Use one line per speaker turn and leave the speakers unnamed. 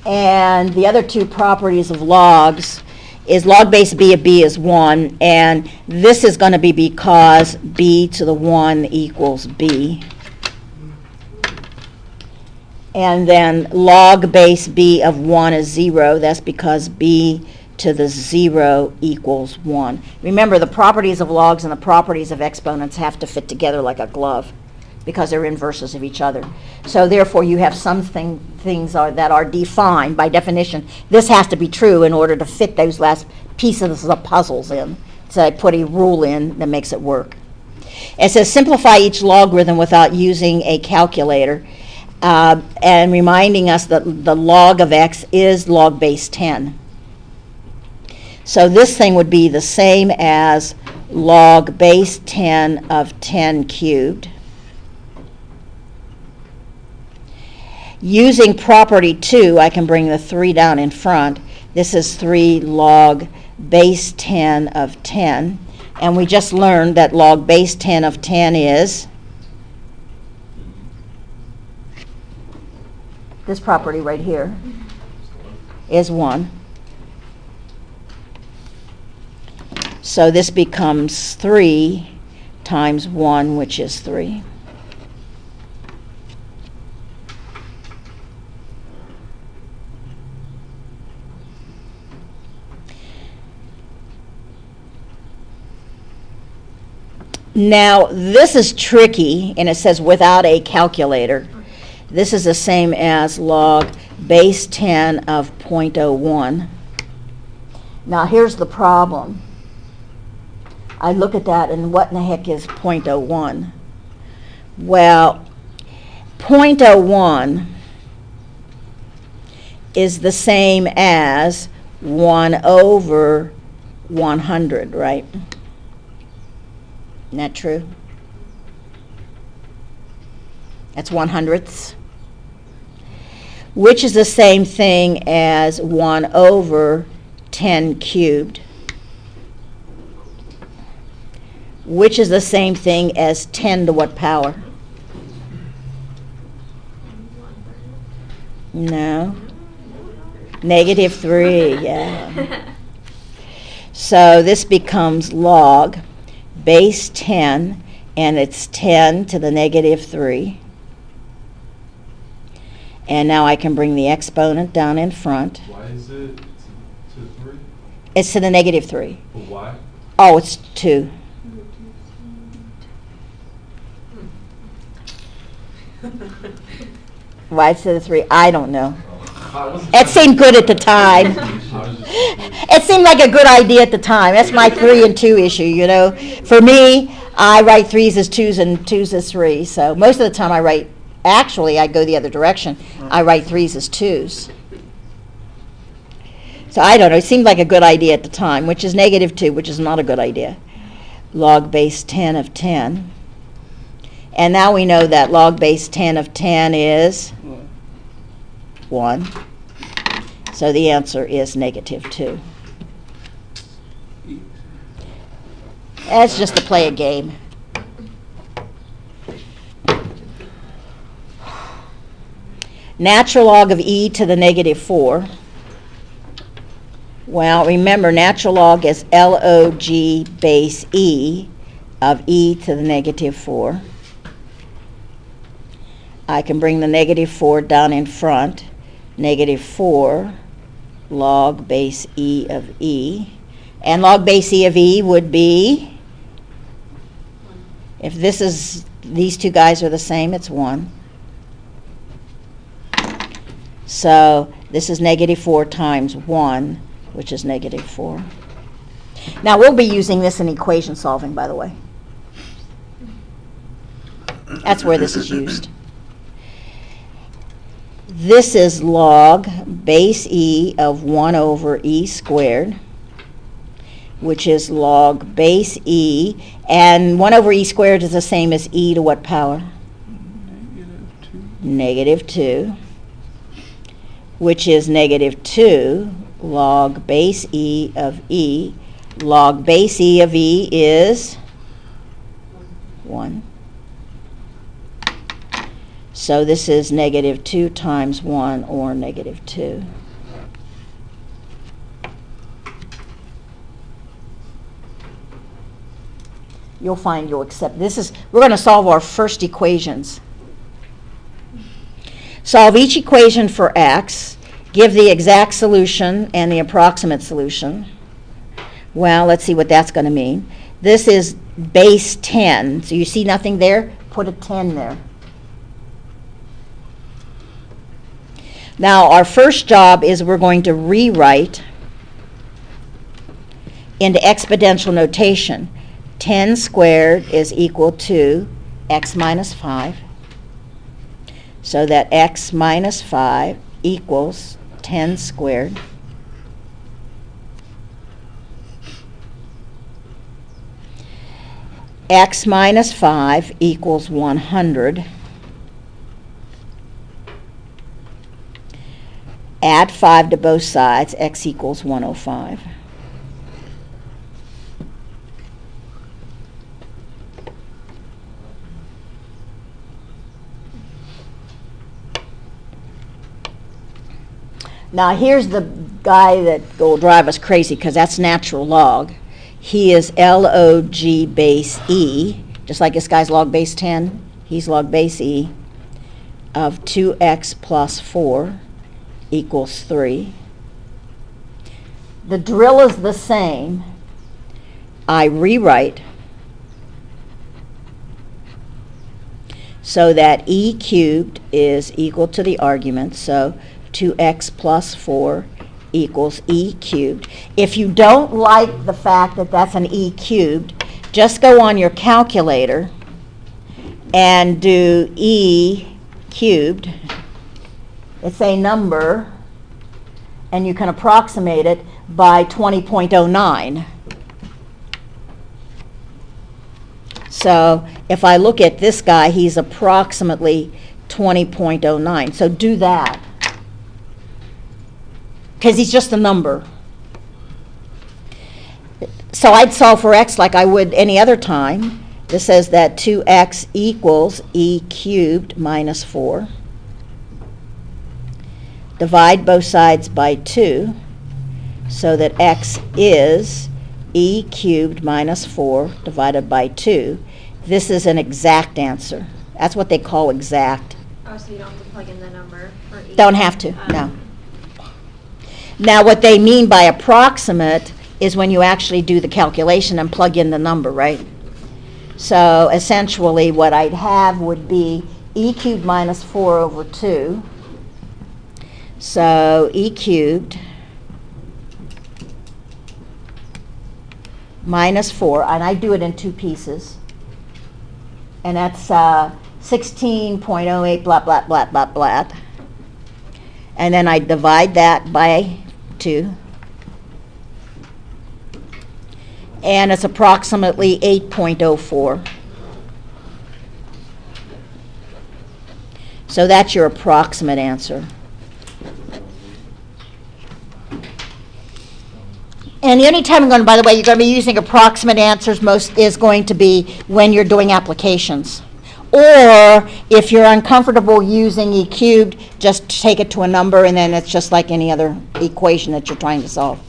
And the other two properties of logs is log base b of b is 1, and this is going to be because b to the 1 equals b. And then log base b of 1 is 0. That's because b to the 0 equals 1. Remember, the properties of logs and the properties of exponents have to fit together like a glove because they're inverses of each other. So therefore, you have some things that are defined by definition. This has to be true in order to fit those last pieces of puzzles in. So I put a rule in that makes it work. It says simplify each logarithm without using a calculator. And reminding us that the log of x is log base 10. So this thing would be the same as log base 10 of 10 cubed. Using property 2, I can bring the 3 down in front. This is 3 log base 10 of 10. And we just learned that log base 10 of 10 is this property right here is 1. So this becomes 3 times 1, which is 3. Now, this is tricky, and it says without a calculator. This is the same as log base 10 of 0.01. Now, here's the problem. I look at that, and what in the heck is 0.01? Well, 0.01 is the same as 1 over 100, right? Isn't that true? That's 1/100ths, which is the same thing as 1 over 10 cubed, which is the same thing as 10 to what power? No. -3, yeah. So this becomes log base 10, and it's 10 to the -3. And now I can bring the exponent down in front.
Why is it to 3?
It's to the -3.
But why?
Oh, it's 2. Why it's to the 3? I don't know. It seemed good at the time. It seemed like a good idea at the time. That's my 3 and 2 issue, you know. For me, I write 3s as 2s and 2s as 3s. So most of the time I go the other direction. I write 3s as 2s. So I don't know. It seemed like a good idea at the time, which is -2, which is not a good idea. Log base 10 of 10. And now we know that log base 10 of 10 is 1. So the answer is -2. That's just to play a game. Natural log of e to the -4. Well, remember, natural log is log base e of e to the -4. I can bring the -4 down in front. -4 log base e of e. And log base e of e would be, if these two guys are the same, it's 1. So this is -4 times 1, which is -4. Now we'll be using this in equation solving, by the way. That's where this is used. This is log base e of 1 over e squared, which is log base e, and 1 over e squared is the same as e to what power? -2, which is -2 log base e of e. Log base e of e is 1. So this is negative 2 times 1, or negative 2. You'll find you'll accept, we're going to solve our first equations. Solve each equation for x, give the exact solution and the approximate solution. Well, let's see what that's going to mean. This is base 10. So you see nothing there? Put a 10 there. Now, our first job is we're going to rewrite into exponential notation. 10 squared is equal to x minus 5. So that x minus 5 equals 10 squared. X minus 5 equals 100. Add 5 to both sides, x equals 105. Now here's the guy that will drive us crazy, because that's natural log. He is log base e, just like this guy's log base 10, he's log base e, of 2x plus 4 equals 3. The drill is the same. I rewrite so that e cubed is equal to the argument, so 2x plus 4 equals e cubed. If you don't like the fact that that's an e cubed, just go on your calculator and do e cubed. It's a number, and you can approximate it by 20.09. So if I look at this guy, he's approximately 20.09. So do that, because he's just a number. So I'd solve for x like I would any other time. This says that 2x equals e cubed minus 4. Divide both sides by 2, so that x is e cubed minus 4 divided by 2. This is an exact answer. That's what they call exact.
Oh, so you don't have to plug in the number for each?
Don't have to, no. Now, what they mean by approximate is when you actually do the calculation and plug in the number, right? So essentially what I'd have would be e cubed minus 4 over 2. So e cubed minus 4, and I do it in 2 pieces. And that's 16.08 blah, blah, blah, blah, blah. And then I divide that by 2. And it's approximately 8.04. So that's your approximate answer. And the only time I'm going to, by the way, you're going to be using approximate answers most is going to be when you're doing applications. Or if you're uncomfortable using e cubed, just take it to a number, and then it's just like any other equation that you're trying to solve.